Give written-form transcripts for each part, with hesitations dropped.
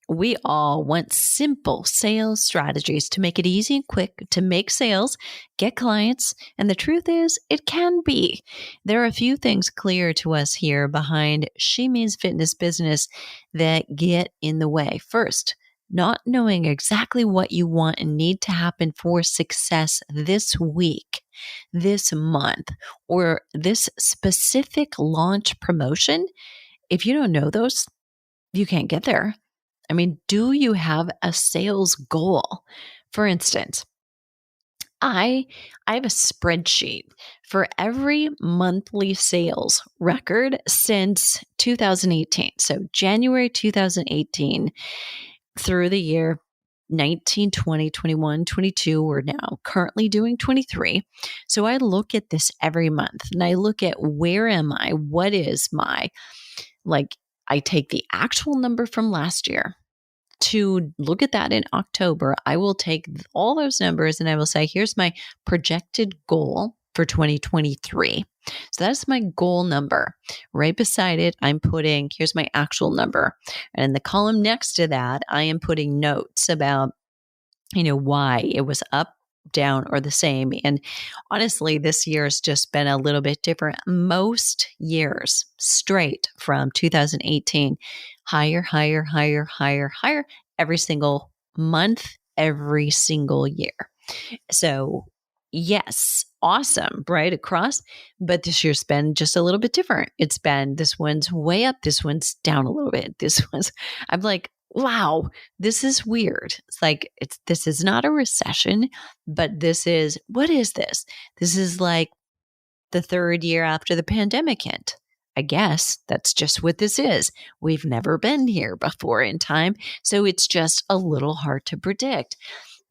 We all want simple sales strategies to make it easy and quick to make sales, get clients, and the truth is, it can be. There are a few things clear to us here behind She Means Fitness Business that get in the way. First, not knowing exactly what you want and need to happen for success this week, this month, or this specific launch promotion. If you don't know those, you can't get there. I mean, do you have a sales goal? For instance, I have a spreadsheet for every monthly sales record since 2018. So January 2018 through the year 19, 20, 21, 22, we're now currently doing 23. So I look at this every month and I look at where am I? What is my, I take the actual number from last year. To look at that in October, I will take all those numbers and I will say, here's my projected goal for 2023. So that's my goal number. Right beside it, I'm putting, here's my actual number. And in the column next to that, I am putting notes about, why it was up, down, or the same. And honestly, this year has just been a little bit different. Most years straight from 2018, higher, higher, higher, higher, higher, every single month, every single year. So yes, awesome, right across. But this year's been just a little bit different. It's been, this one's way up, this one's down a little bit. I'm like, wow, this is weird. This is not a recession, but what is this? This is like the third year after the pandemic hit. I guess that's just what this is. We've never been here before in time, so it's just a little hard to predict.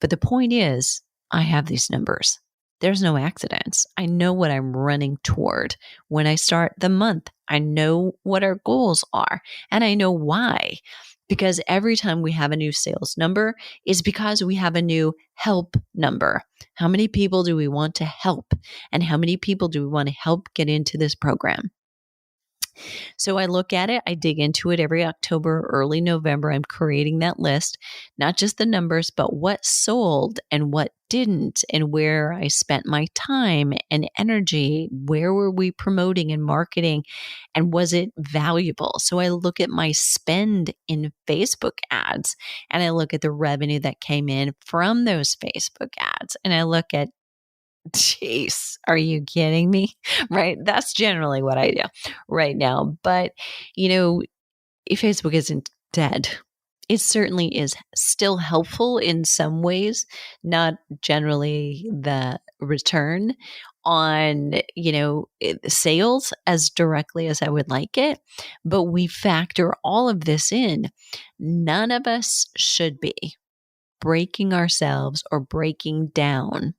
But the point is, I have these numbers. There's no accidents. I know what I'm running toward when I start the month. I know what our goals are, and I know why. Because every time we have a new sales number is because we have a new help number. How many people do we want to help? And how many people do we want to help get into this program? So I look at it, I dig into it every October, early November. I'm creating that list, not just the numbers, but what sold and what didn't, and where I spent my time and energy. Where were we promoting and marketing, and was it valuable? So I look at my spend in Facebook ads, and I look at the revenue that came in from those Facebook ads, and I look at, jeez, are you kidding me? Right? That's generally what I do right now. But, if Facebook isn't dead, it certainly is still helpful in some ways, not generally the return on, sales as directly as I would like it. But we factor all of this in. None of us should be breaking ourselves or breaking down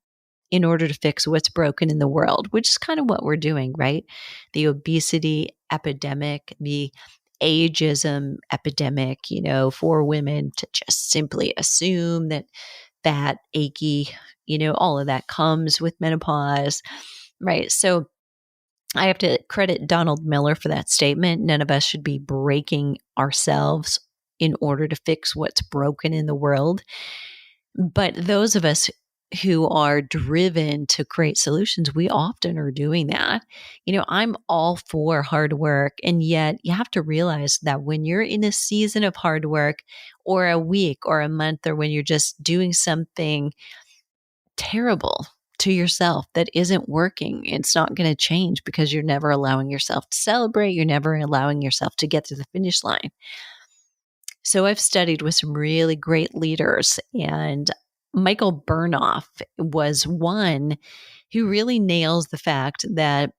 in order to fix what's broken in the world, which is kind of what we're doing, right? The obesity epidemic, the ageism epidemic, for women to just simply assume that fat, achy, all of that comes with menopause, right? So I have to credit Donald Miller for that statement. None of us should be breaking ourselves in order to fix what's broken in the world. But those of us who are driven to create solutions, we often are doing that. I'm all for hard work. And yet you have to realize that when you're in a season of hard work or a week or a month, or when you're just doing something terrible to yourself that isn't working, it's not going to change because you're never allowing yourself to celebrate. You're never allowing yourself to get to the finish line. So I've studied with some really great leaders, and Michael Burnoff was one who really nails the fact that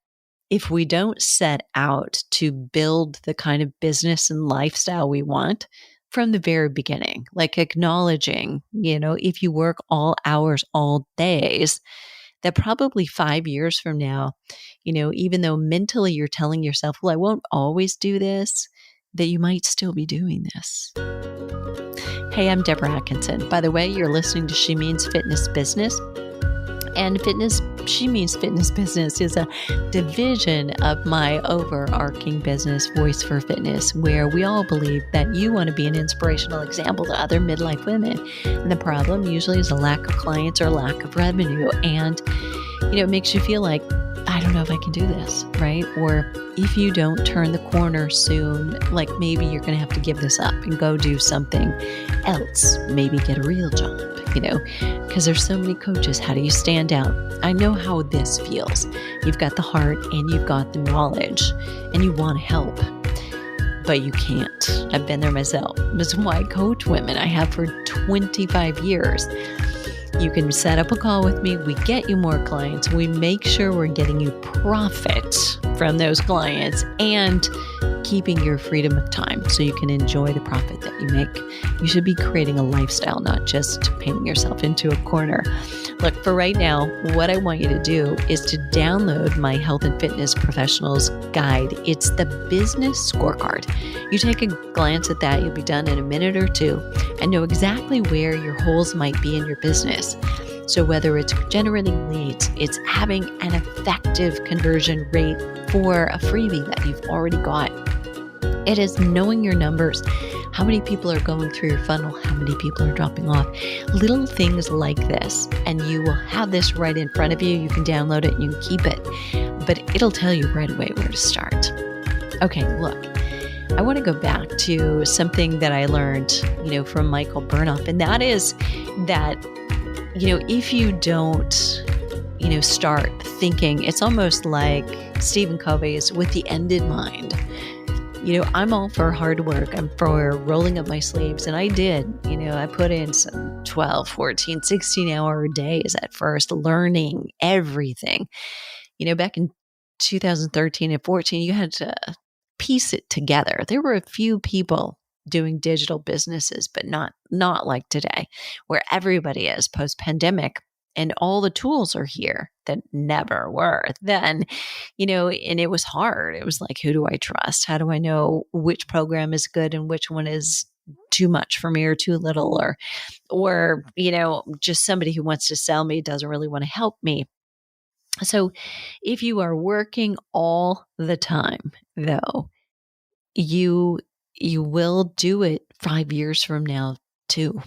if we don't set out to build the kind of business and lifestyle we want from the very beginning, like acknowledging, if you work all hours, all days, that probably 5 years from now, even though mentally you're telling yourself, well, I won't always do this, that you might still be doing this. Hey, I'm Deborah Atkinson. By the way, you're listening to She Means Fitness Business. And fitness She Means Fitness Business is a division of my overarching business, Voice for Fitness, where we all believe that you want to be an inspirational example to other midlife women. And the problem usually is a lack of clients or lack of revenue. And, it makes you feel like, I don't know if I can do this, right? Or if you don't turn the corner soon, like maybe you're going to have to give this up and go do something else, maybe get a real job, because there's so many coaches. How do you stand out? I know how this feels. You've got the heart and you've got the knowledge and you want to help, but you can't. I've been there myself. That's why I coach women. I have for 25 years. You can set up a call with me. We get you more clients. We make sure we're getting you profit from those clients and keeping your freedom of time so you can enjoy the profit that you make. You should be creating a lifestyle, not just painting yourself into a corner. Look, for right now, what I want you to do is to download my Health and Fitness Professionals Guide. It's the business scorecard. You take a glance at that, you'll be done in a minute or two and know exactly where your holes might be in your business. So whether it's generating leads, it's having an effective conversion rate for a freebie that you've already got. It is knowing your numbers. How many people are going through your funnel? How many people are dropping off? Little things like this. And you will have this right in front of you. You can download it, you can keep it, but it'll tell you right away where to start. Okay, look, I want to go back to something that I learned, from Michael Burnoff. And that is that, if you don't, start thinking, it's almost like Stephen Covey's with the end in mind. I'm all for hard work. I'm for rolling up my sleeves. And I did, I put in some 12, 14, 16-hour days at first, learning everything. Back in 2013 and 14, you had to piece it together. There were a few people doing digital businesses, but not like today, where everybody is post-pandemic. And all the tools are here that never were then, and it was hard. It was like, who do I trust? How do I know which program is good and which one is too much for me or too little, or just somebody who wants to sell me doesn't really want to help me. So if you are working all the time, though, you will do it 5 years from now too.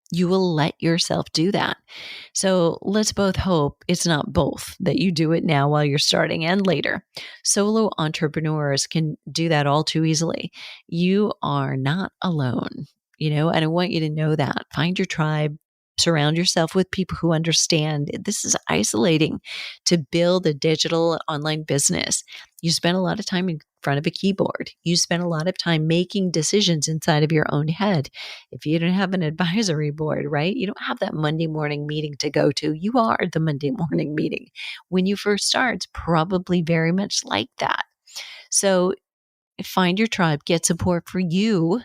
You will let yourself do that. So let's both hope it's not both, that you do it now while you're starting and later. Solo entrepreneurs can do that all too easily. You are not alone, and I want you to know that. Find your tribe. Surround yourself with people who understand this is isolating to build a digital online business. You spend a lot of time in front of a keyboard. You spend a lot of time making decisions inside of your own head. If you don't have an advisory board, right? You don't have that Monday morning meeting to go to. You are the Monday morning meeting. When you first start, it's probably very much like that. So find your tribe, get support for you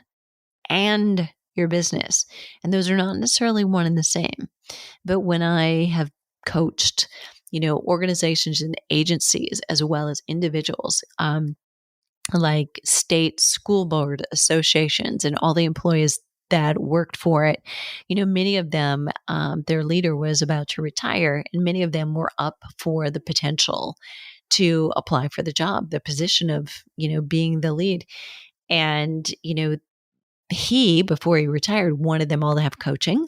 and your business. And those are not necessarily one and the same. But when I have coached, organizations and agencies as well as individuals, like state school board associations and all the employees that worked for it, many of them, their leader was about to retire, and many of them were up for the potential to apply for the job, the position of, being the lead. And, he, before he retired, wanted them all to have coaching,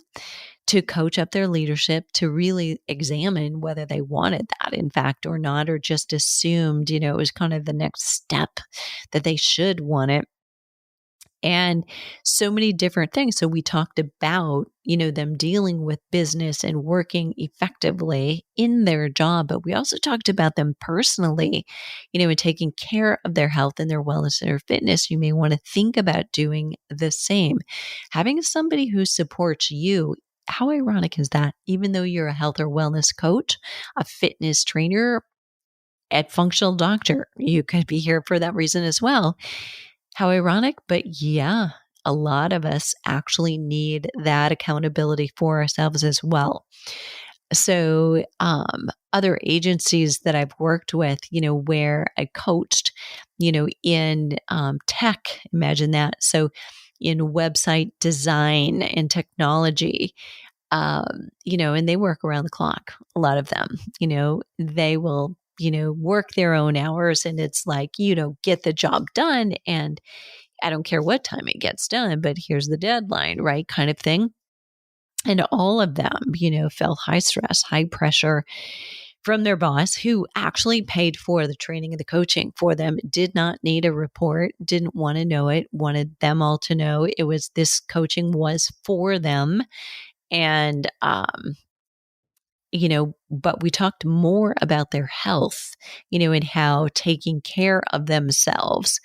to coach up their leadership, to really examine whether they wanted that, in fact, or not, or just assumed, it was kind of the next step that they should want it. And so many different things. So we talked about, them dealing with business and working effectively in their job, but we also talked about them personally, and taking care of their health and their wellness and their fitness. You may want to think about doing the same. Having somebody who supports you. How ironic is that? Even though you're a health or wellness coach, a fitness trainer, a functional doctor, you could be here for that reason as well. How ironic, but yeah, a lot of us actually need that accountability for ourselves as well. So other agencies that I've worked with, where I coached, in tech, imagine that. So in website design and technology, and they work around the clock, a lot of them. They will, work their own hours, and it's like, get the job done. And I don't care what time it gets done, but here's the deadline, right? Kind of thing. And all of them, felt high stress, high pressure from their boss, who actually paid for the training and the coaching for them, did not need a report, didn't want to know it, wanted them all to know this coaching was for them. And, but we talked more about their health, and how taking care of themselves,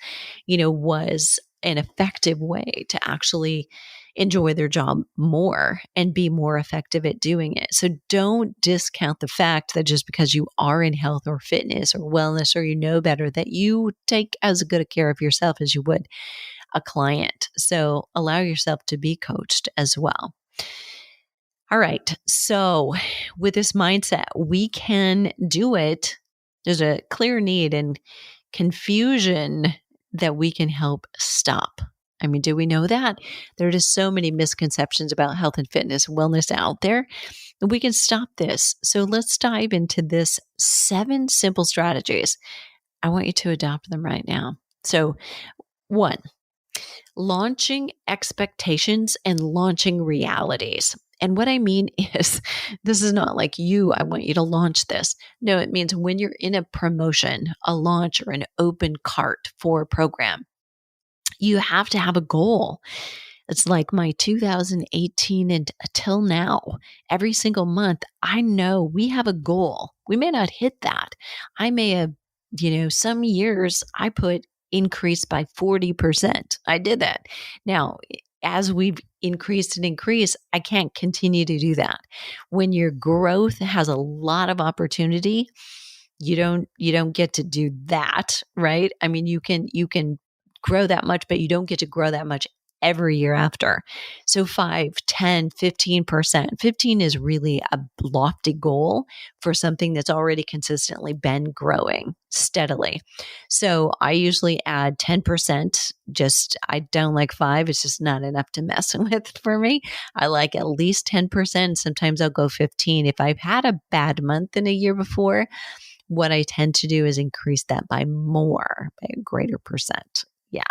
was an effective way to actually enjoy their job more and be more effective at doing it. So don't discount the fact that just because you are in health or fitness or wellness, or better, that you take as good a care of yourself as you would a client. So allow yourself to be coached as well. All right. So with this mindset, we can do it. There's a clear need and confusion that we can help stop. I mean, do we know that? There are just so many misconceptions about health and fitness, wellness out there. And we can stop this. So let's dive into this 7 simple strategies. I want you to adopt them right now. So 1, launching expectations and launching realities. And what I mean is, this is not like I want you to launch this. No, it means when you're in a promotion, a launch, or an open cart for a program, you have to have a goal. It's like my 2018 and until now, every single month, I know we have a goal. We may not hit that. I may have, some years I put increased by 40%. I did that. Now, as we've increased and increased, I can't continue to do that. When your growth has a lot of opportunity, you don't get to do that, right? I mean, you can grow that much, but you don't get to grow that much every year after. So 5, 10, 15%. 15 is really a lofty goal for something that's already consistently been growing steadily. So I usually add 10%. I don't like 5. It's just not enough to mess with for me. I like at least 10%. Sometimes I'll go 15. If I've had a bad month in a year before, what I tend to do is increase that by a greater percent. Yeah.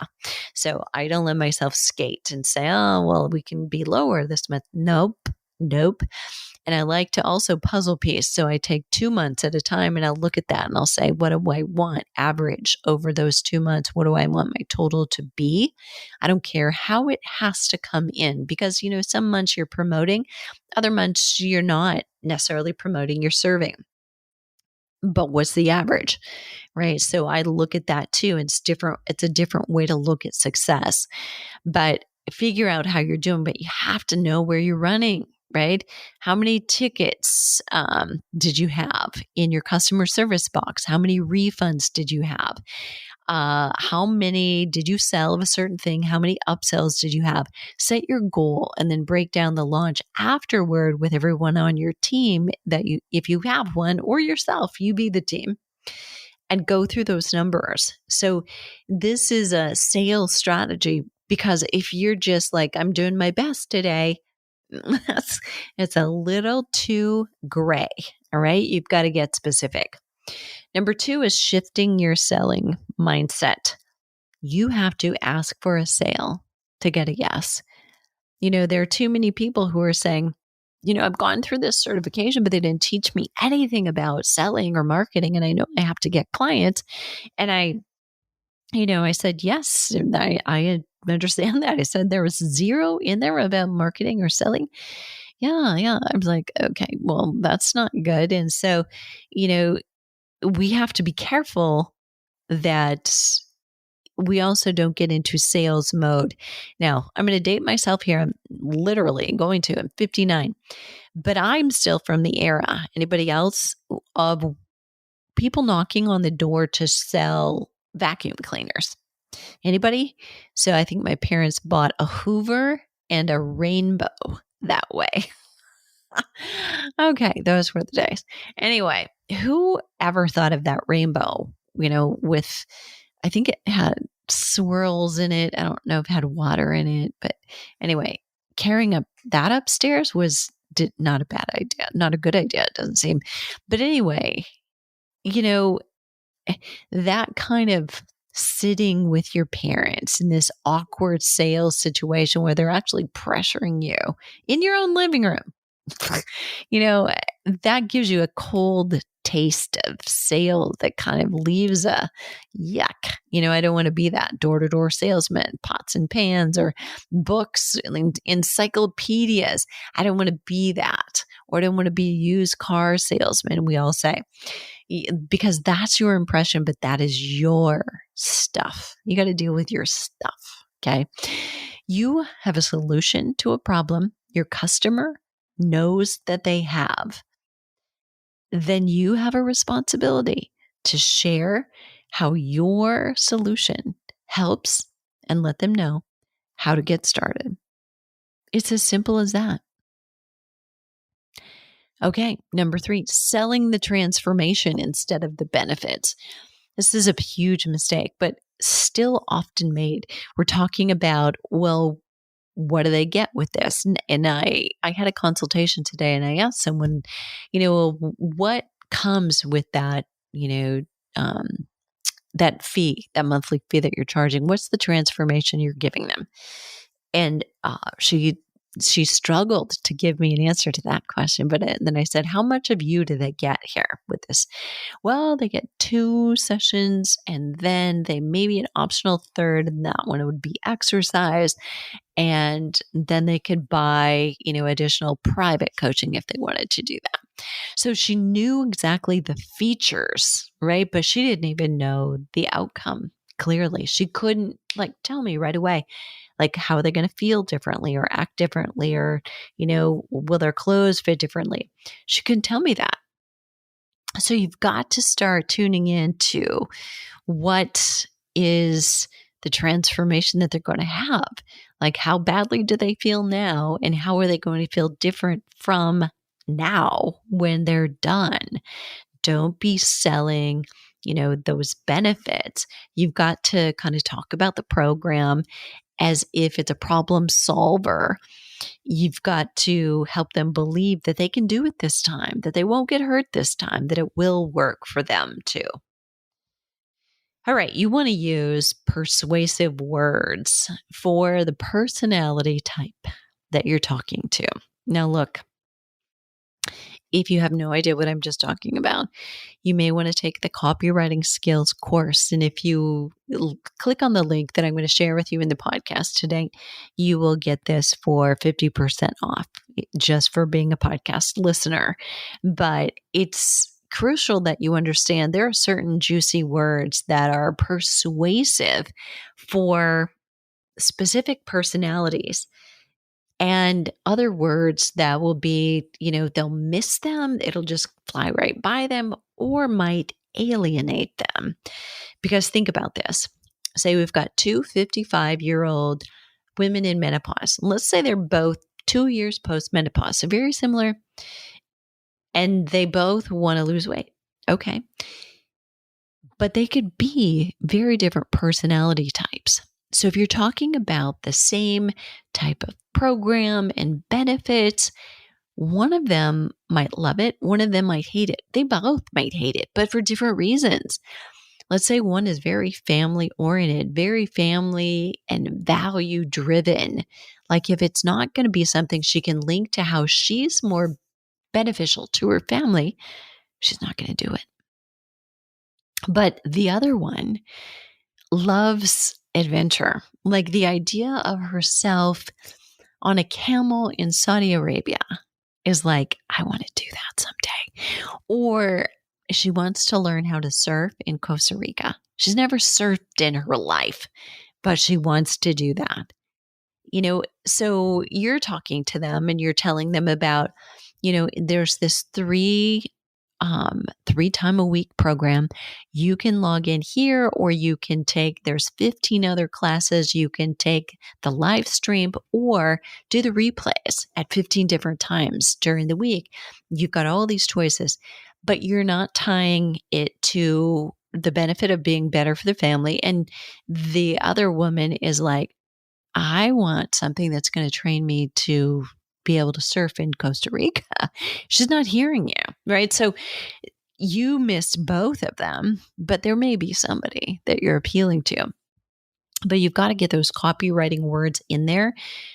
So I don't let myself skate and say, oh, well, we can be lower this month. Nope. And I like to also puzzle piece. So I take 2 months at a time and I'll look at that and I'll say, what do I want average over those 2 months? What do I want my total to be? I don't care how it has to come in, because, some months you're promoting, other months you're not necessarily promoting, you're serving. But what's the average, right? So I look at that too. It's different. It's a different way to look at success, but figure out how you're doing. But you have to know where you're running, right? How many tickets did you have in your customer service box? How many refunds did you have? How many did you sell of a certain thing? How many upsells did you have? Set your goal and then break down the launch afterward with everyone on your team if you have one, or yourself, you be the team, and go through those numbers. So this is a sales strategy, because if you're just like, I'm doing my best today, it's a little too gray. All right. You've got to get specific. Number 2 is shifting your selling mindset. You have to ask for a sale to get a yes. There are too many people who are saying, I've gone through this certification, but they didn't teach me anything about selling or marketing. And I know I have to get clients. And I said, yes, I understand that. I said there was 0 in there about marketing or selling. Yeah. I was like, okay, well, that's not good. And so, we have to be careful that we also don't get into sales mode. Now, I'm going to date myself here. I'm 59, but I'm still from the era. Anybody else of people knocking on the door to sell vacuum cleaners? Anybody? So I think my parents bought a Hoover and a Rainbow that way. Okay, those were the days. Anyway, who ever thought of that rainbow, with, I think it had swirls in it. I don't know if it had water in it, but anyway, carrying that upstairs was not a bad idea, not a good idea, it doesn't seem. But anyway, you know, that kind of sitting with your parents in this awkward sales situation where they're actually pressuring you in your own living room, you know, that gives you a cold taste of sales that kind of leaves a yuck. You know, I don't want to be that door-to-door salesman, pots and pans or books, encyclopedias. I don't want to be that. Or I don't want to be a used car salesman, we all say, because that's your impression, but that is your stuff. You got to deal with your stuff. Okay. You have a solution to a problem your customer knows that they have. Then you have a responsibility to share how your solution helps and let them know how to get started. It's as simple as that. Okay, number 3, selling the transformation instead of the benefits. This is a huge mistake, but still often made. We're talking about, well, what do they get with this? And I had a consultation today and I asked someone, what comes with that, that fee, that monthly fee that you're charging? What's the transformation you're giving them? And she struggled to give me an answer to that question. But then I said, how much of you do they get here with this? Well, they get 2 sessions and then they maybe an optional third, and that one would be exercise. And then they could buy, additional private coaching if they wanted to do that. So she knew exactly the features, right? But she didn't even know the outcome clearly. She couldn't tell me right away. How are they going to feel differently or act differently, or, will their clothes fit differently? She couldn't tell me that. So you've got to start tuning into what is the transformation that they're going to have. How badly do they feel now, and how are they going to feel different from now when they're done? Don't be selling those benefits. You've got to kind of talk about the program as if it's a problem solver. You've got to help them believe that they can do it this time, that they won't get hurt this time, that it will work for them too. All right, you want to use persuasive words for the personality type that you're talking to. Now, look, if you have no idea what I'm just talking about, you may want to take the copywriting skills course. And if you click on the link that I'm going to share with you in the podcast today, you will get this for 50% off just for being a podcast listener. But it's crucial that you understand there are certain juicy words that are persuasive for specific personalities, and other words that will be, they'll miss them. It'll just fly right by them or might alienate them. Because think about this. Say we've got 2 55-year-old women in menopause. Let's say they're both 2 years post-menopause, so very similar, and they both want to lose weight. Okay. But they could be very different personality types. So if you're talking about the same type of program and benefits, one of them might love it, one of them might hate it. They both might hate it, but for different reasons. Let's say one is very family oriented, very family and value driven. If it's not going to be something she can link to how she's more beneficial to her family, she's not going to do it. But the other one loves adventure, the idea of herself on a camel in Saudi Arabia is I want to do that someday. Or she wants to learn how to surf in Costa Rica. She's never surfed in her life, but she wants to do that. So you're talking to them and you're telling them about, there's this 3-time-a-week program. You can log in here, or you can there's 15 other classes. You can take the live stream or do the replays at 15 different times during the week. You've got all these choices, but you're not tying it to the benefit of being better for the family. And the other woman is I want something that's going to train me to be able to surf in Costa Rica. She's not hearing you, right? So you missed both of them, but there may be somebody that you're appealing to. But you've got to get those copywriting words in there.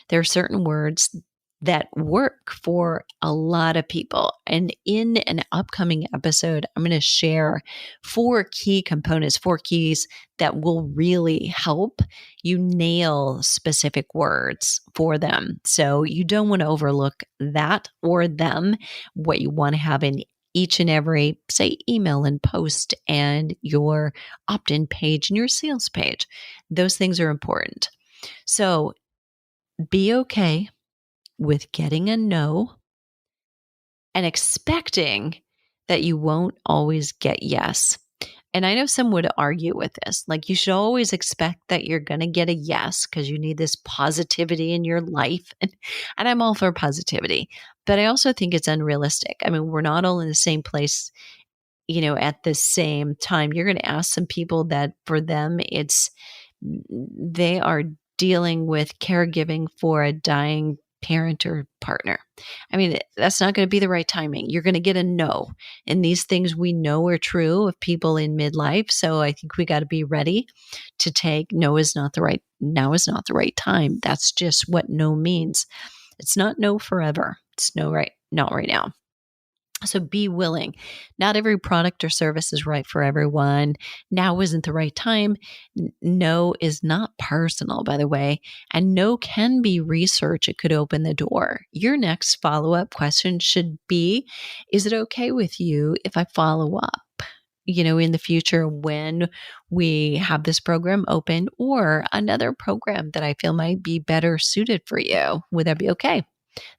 There are certain words that work for a lot of people. And in an upcoming episode, I'm going to share 4 key components, 4 keys that will really help you nail specific words for them. So you don't want to overlook that or them. What you want to have in each and every, say, email and post and your opt-in page and your sales page. Those things are important. So be okay with getting a no and expecting that you won't always get yes. And I know some would argue with this. Like, you should always expect that you're going to get a yes because you need this positivity in your life. And I'm all for positivity, but I also think it's unrealistic. I mean, we're not all in the same place, at the same time. You're going to ask some people that for them, they are dealing with caregiving for a dying parent or partner. I mean, that's not going to be the right timing. You're going to get a no. And these things we know are true of people in midlife. So I think we got to be ready to take now is not the right time. That's just what no means. It's not no forever. It's not right now. So be willing. Not every product or service is right for everyone. Now isn't the right time. No is not personal, by the way. And no can be research. It could open the door. Your next follow-up question should be, is it okay with you if I follow up? In the future when we have this program open or another program that I feel might be better suited for you. Would that be okay?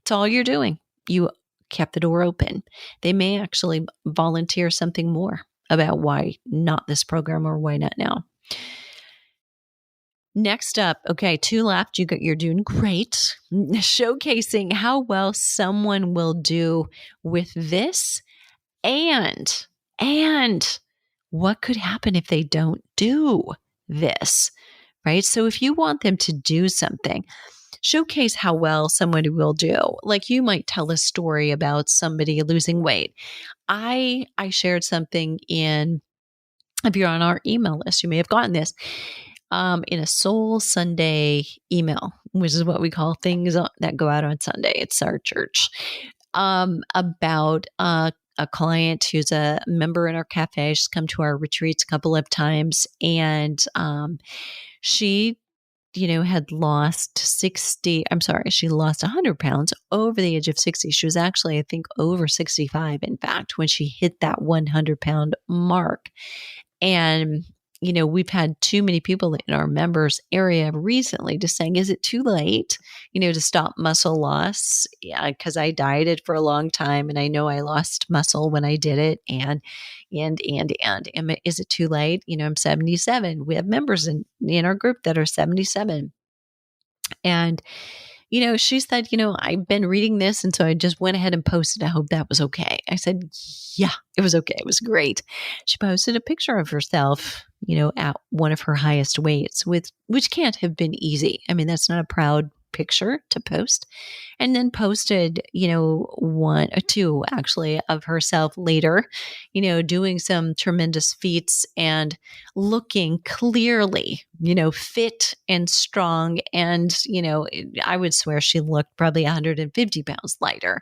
It's all you're doing. You kept the door open. They may actually volunteer something more about why not this program or why not now. Next up, okay, 2 left. You're doing great. Showcasing how well someone will do with this and what could happen if they don't do this, right? So if you want them to do something, showcase how well somebody will do. Like, you might tell a story about somebody losing weight. I shared something if you're on our email list, you may have gotten this in a Soul Sunday email, which is what we call things that go out on Sunday. It's our church, about a client who's a member in our cafe. She's come to our retreats a couple of times, and she had lost she lost 100 pounds over the age of 60. She was actually, I think, over 65, in fact, when she hit that 100-pound mark. And, we've had too many people in our members area recently just saying, is it too late, to stop muscle loss? Yeah, because I dieted for a long time and I know I lost muscle when I did it. And is it too late? I'm 77. We have members in our group that are 77. And, she said, I've been reading this. And so I just went ahead and posted. I hope that was okay. I said, yeah, it was okay. It was great. She posted a picture of herself, at one of her highest weights, which can't have been easy. I mean, that's not a proud picture to post. And then posted, 1 or 2 actually of herself later, doing some tremendous feats and looking clearly, fit and strong. And, I would swear she looked probably 150 pounds lighter.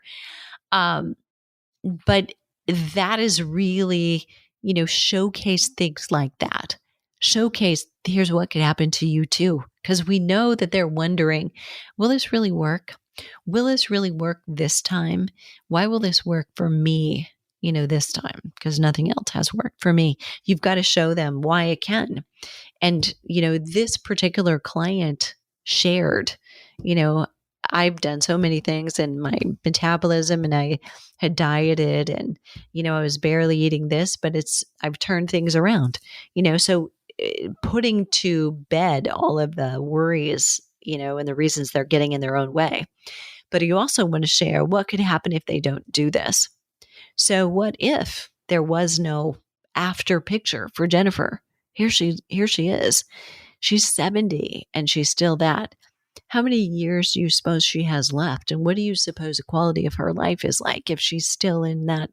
But that is really, showcase things like that. Showcase, here's what could happen to you too. Because we know that they're wondering, will this really work? Will this really work this time? Why will this work for me, this time? Because nothing else has worked for me. You've got to show them why it can. And, this particular client shared, I've done so many things in my metabolism, and I had dieted, and, I was barely eating this, but I've turned things around, so putting to bed all of the worries, and the reasons they're getting in their own way. But you also want to share what could happen if they don't do this. So what if there was no after picture for Jennifer? Here she is. She's 70 and she's still that. How many years do you suppose she has left? And what do you suppose the quality of her life is like if she's still in that,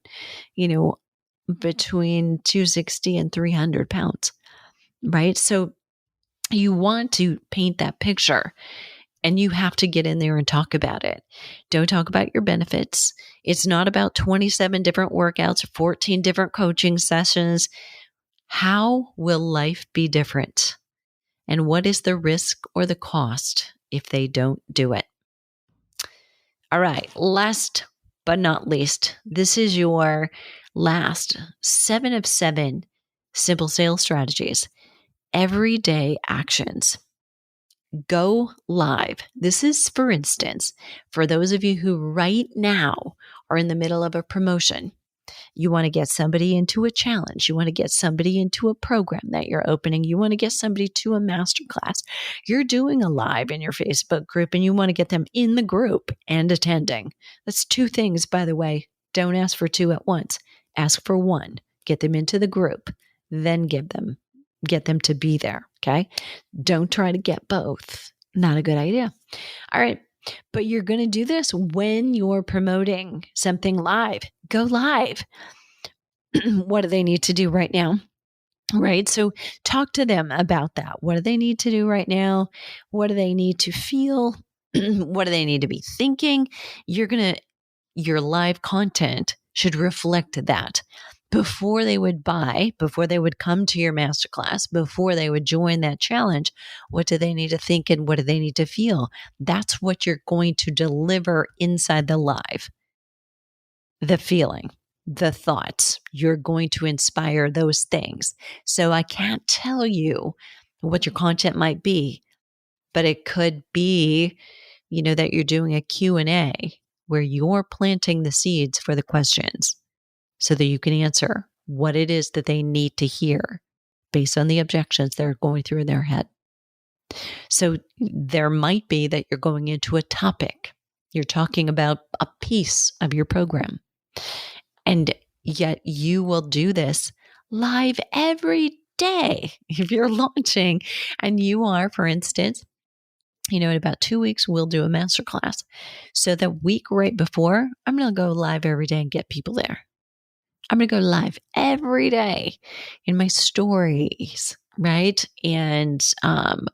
you know, between 260 and 300 pounds, right? So you want to paint that picture and you have to get in there and talk about it. Don't talk about your benefits. It's not about 27 different workouts, 14 different coaching sessions. How will life be different? And what is the risk or the cost if they don't do it? All right, last but not least, this is your last 7 of 7 simple sales strategies. Everyday actions. Go live. This is, for instance, for those of you who right now are in the middle of a promotion. You want to get somebody into a challenge. You want to get somebody into a program that you're opening. You want to get somebody to a masterclass. You're doing a live in your Facebook group and you want to get them in the group and attending. That's 2 things, by the way. Don't ask for 2 at once. Ask for 1. Get them into the group, then get them to be there. Okay. Don't try to get both. Not a good idea. All right. But you're going to do this when you're promoting something live. Go live. What do they need to do right now? Right. So talk to them about that. What do they need to do right now? What do they need to feel? What do they need to be thinking? Your live content should reflect that. Before they would buy, before they would come to your masterclass, before they would join that challenge, what do they need to think and what do they need to feel? That's what you're going to deliver inside the live. The feeling, the thoughts, you're going to inspire those things. So I can't tell you what your content might be, but it could be, that you're doing a Q&A where you're planting the seeds for the questions, so that you can answer what it is that they need to hear based on the objections they're going through in their head. So there might be that you're going into a topic. You're talking about a piece of your program. And yet you will do this live every day. If you're launching and you are, for instance, in about 2 weeks, we'll do a masterclass. So the week right before, I'm going to go live every day and get people there. I'm going to go live every day in my stories, right? And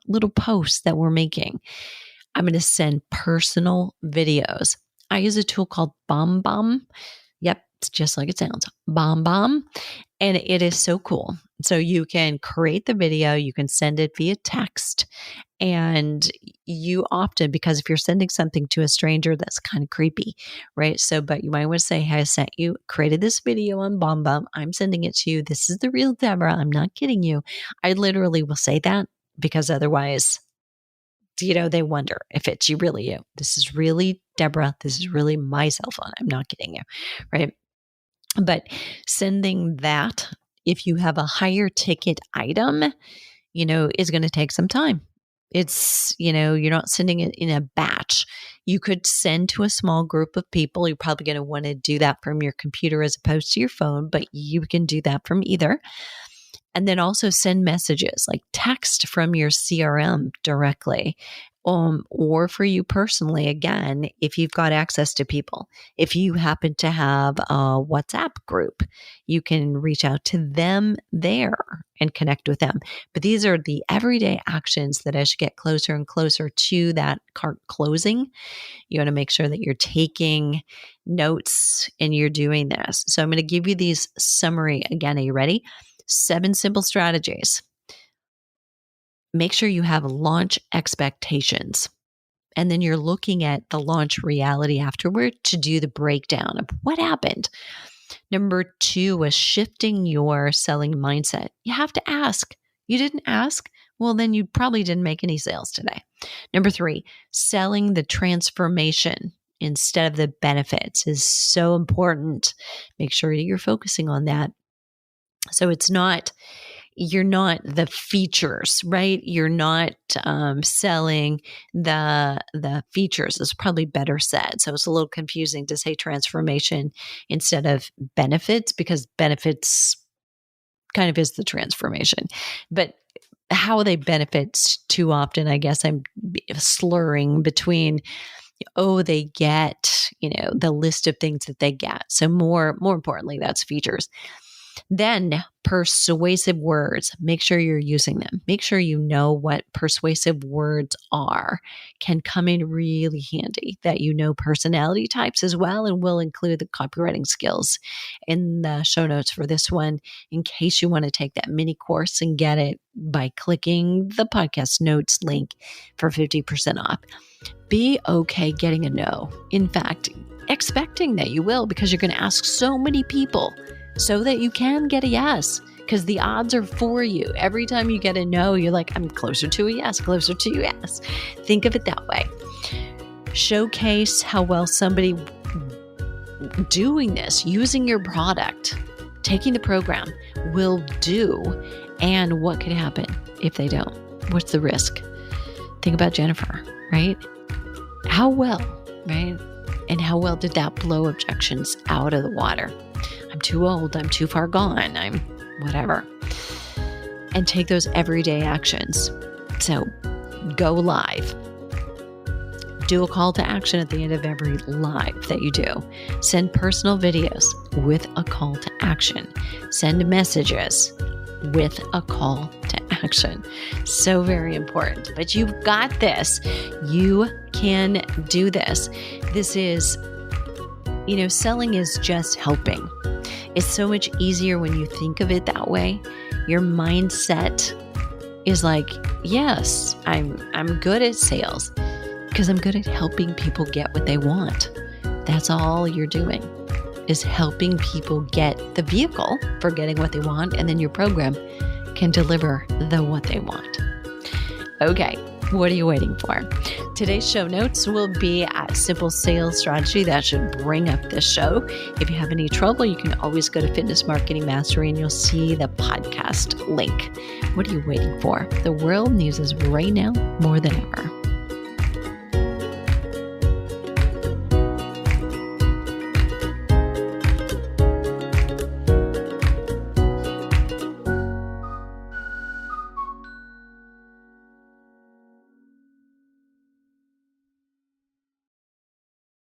little posts that we're making. I'm going to send personal videos. I use a tool called BombBomb. Yep, it's just like it sounds, BombBomb. And it is so cool. So you can create the video, you can send it via text. And you often, because if you're sending something to a stranger, that's kind of creepy, right? So, but you might want to say, hey, I sent you, created this video on BombBomb. I'm sending it to you. This is the real Deborah. I'm not kidding you. I literally will say that because otherwise, they wonder if it's really you. This is really Deborah. This is really my cell phone. I'm not kidding you, right? But sending that, if you have a higher ticket item, is going to take some time. It's, you're not sending it in a batch. You could send to a small group of people. You're probably going to want to do that from your computer as opposed to your phone, but you can do that from either. And then also send messages like text from your CRM directly. Or for you personally, again, if you've got access to people, if you happen to have a WhatsApp group, you can reach out to them there and connect with them. But these are the everyday actions that as you get closer and closer to that cart closing, you want to make sure that you're taking notes and you're doing this. So I'm going to give you these summary again. Are you ready? 7 simple strategies. Make sure you have launch expectations. And then you're looking at the launch reality afterward to do the breakdown of what happened. Number 2 was shifting your selling mindset. You have to ask. You didn't ask? Well, then you probably didn't make any sales today. Number 3, selling the transformation instead of the benefits is so important. Make sure you're focusing on that. So you're not the features, right? You're not selling the features. It's probably better said. So it's a little confusing to say transformation instead of benefits, because benefits kind of is the transformation. But how they benefit too often. I guess I'm slurring between, they get, the list of things that they get. So more importantly, that's features. Then persuasive words, make sure you're using them. Make sure you know what persuasive words are, can come in really handy, that you know personality types as well, and we'll include the copywriting skills in the show notes for this one in case you want to take that mini course and get it by clicking the podcast notes link for 50% off. Be okay getting a no. In fact, expecting that you will, because you're going to ask so many people so that you can get a yes, because the odds are for you. Every time you get a no, you're like, I'm closer to a yes, closer to a yes. Think of it that way. Showcase how well somebody doing this, using your product, taking the program will do, and what could happen if they don't. What's the risk? Think about Jennifer, right? How well, right? And how well did that blow objections out of the water? I'm too old, I'm too far gone, I'm whatever. And take those everyday actions. So go live. Do a call to action at the end of every live that you do. Send personal videos with a call to action. Send messages with a call to action. So very important. But you've got this. You can do this. This is, selling is just helping. It's so much easier when you think of it that way. Your mindset is like, yes, I'm good at sales because I'm good at helping people get what they want. That's all you're doing, is helping people get the vehicle for getting what they want, and then your program can deliver what they want. Okay, what are you waiting for? Today's show notes will be at Simple Sales Strategy. That should bring up this show. If you have any trouble, you can always go to Fitness Marketing Mastery and you'll see the podcast link. What are you waiting for? The world needs us right now more than ever.